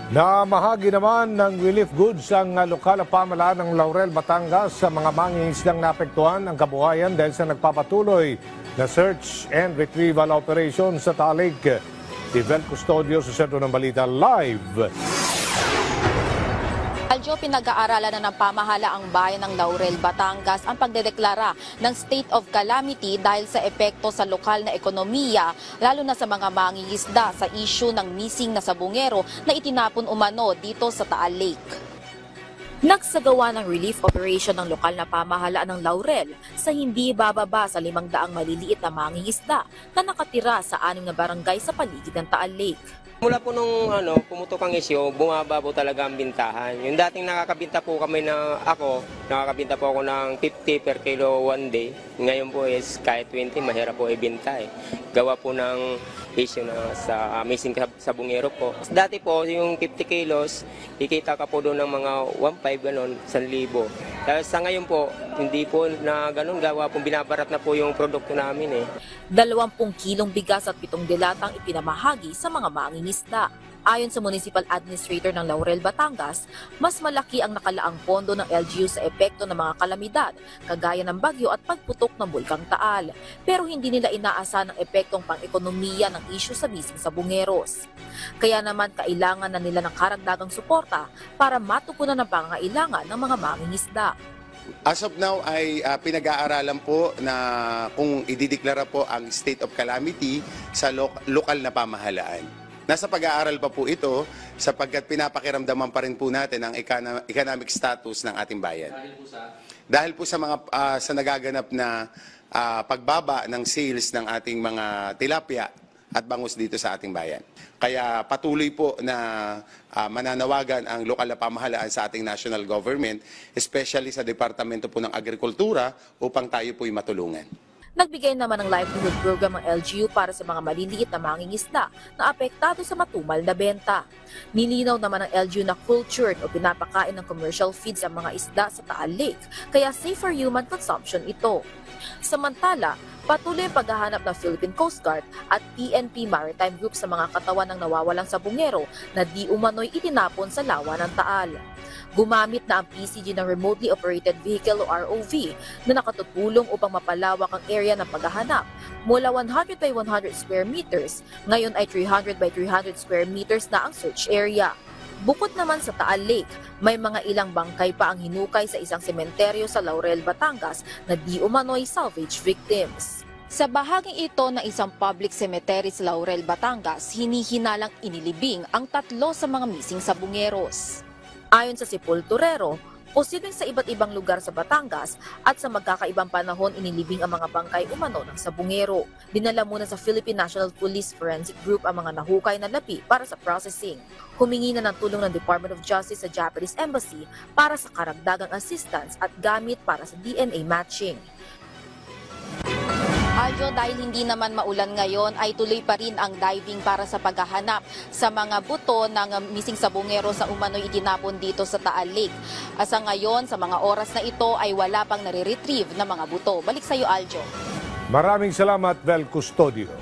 Namahagi naman ng relief goods ang lokal na pamahalaan ng Laurel, Batangas sa mga mangingisdang naapektuhan ang kabuhayan dahil sa nagpapatuloy na search and retrieval operation sa Talig. Si Vel Custodio sa Sentro ng Balita Live. Aljo, pinag-aaralan na ng pamahalaang bayan ng Laurel, Batangas ang pagdedeklara ng state of calamity dahil sa epekto sa lokal na ekonomiya, lalo na sa mga mangingisda sa issue ng missing na sabungero na itinapon umano dito sa Taal Lake. Nagsagawa ng relief operation ng lokal na pamahalaan ng Laurel sa hindi bababa sa 500 maliliit na mangingisda na nakatira sa 6 na barangay sa paligid ng Taal Lake. Mula po nung pumutok ang isyo, bumaba po talaga ang bintahan. Yung dating nakakabinta po kami nakakabinta po ako ng 50 per kilo one day. Ngayon po is kahit 20, mahirap po ibinta eh. Gawa po ng issue na sa missing sabungero po. Dati po, yung 50 kilos, kikita ka po doon ng mga 1.5 ganon, 1,000. Dahil sa ngayon po, hindi po na ganon, gawa po binabarat na po yung produkto namin eh. 20 kilong bigas at 7 dilatang ipinamahagi sa mga mangingisda. Ayon sa Municipal Administrator ng Laurel, Batangas, mas malaki ang nakalaang pondo ng LGU sa epekto ng mga kalamidad, kagaya ng bagyo at pagputok ng Bulkang Taal. Pero hindi nila inaasahan ang epektong pang-ekonomiya ng issue sa missing sabungeros. Kaya naman kailangan na nila ng karagdagang suporta para matugunan ang pangangailangan ng mga mangingisda. As of now ay pinag-aaralan po na kung idideklara po ang state of calamity sa lokal na pamahalaan. Nasa pag-aaral pa po ito sapagkat pinapakiramdaman pa rin po natin ang economic status ng ating bayan. Dahil po sa mga sa nagaganap na pagbaba ng sales ng ating mga tilapia at bangus dito sa ating bayan. Kaya patuloy po na mananawagan ang lokal na pamahalaan sa ating national government, especially sa Departamento po ng Agrikultura upang tayo po'y matulungan. Nagbigay naman ng livelihood program ang LGU para sa mga maliliit na mangingisda na apektado sa matumal na benta. Nilinaw naman ng LGU na cultured o pinapakain ng commercial feeds ang mga isda sa Taal Lake, kaya safe for human consumption ito. Samantala, patuloy ang paghahanap ng Philippine Coast Guard at PNP Maritime Group sa mga katawan ng nawawalang sabungero na di umano'y itinapon sa lawa ng Taal. Gumamit na ang PCG ng Remotely Operated Vehicle o ROV na nakatutulong upang mapalawak ang area ng paghahanap mula 100 by 100 square meters, ngayon ay 300 by 300 square meters na ang search area. Bukod naman sa Taal Lake, may mga ilang bangkay pa ang hinukay sa isang sementeryo sa Laurel, Batangas na di umano'y salvage victims. Sa bahaging ito ng isang public cemetery sa Laurel, Batangas, hinihinalang inilibing ang 3 sa mga missing sabungeros. Ayon sa sepulturero, posibleng sa iba't ibang lugar sa Batangas at sa magkakaibang panahon inilibing ang mga bangkay umano ng sabungero. Dinala muna sa Philippine National Police Forensic Group ang mga nahukay na lapi para sa processing. Humingi na ng tulong ng Department of Justice sa Japanese Embassy para sa karagdagang assistance at gamit para sa DNA matching. Aljo, dahil hindi naman maulan ngayon ay tuloy pa rin ang diving para sa paghahanap sa mga buto ng missing sabungero sa umano'y itinapon dito sa Taal Lake. Sa ngayon, sa mga oras na ito ay wala pang nare-retrieve na mga buto. Balik sa iyo, Aljo. Maraming salamat, Vel Custodio.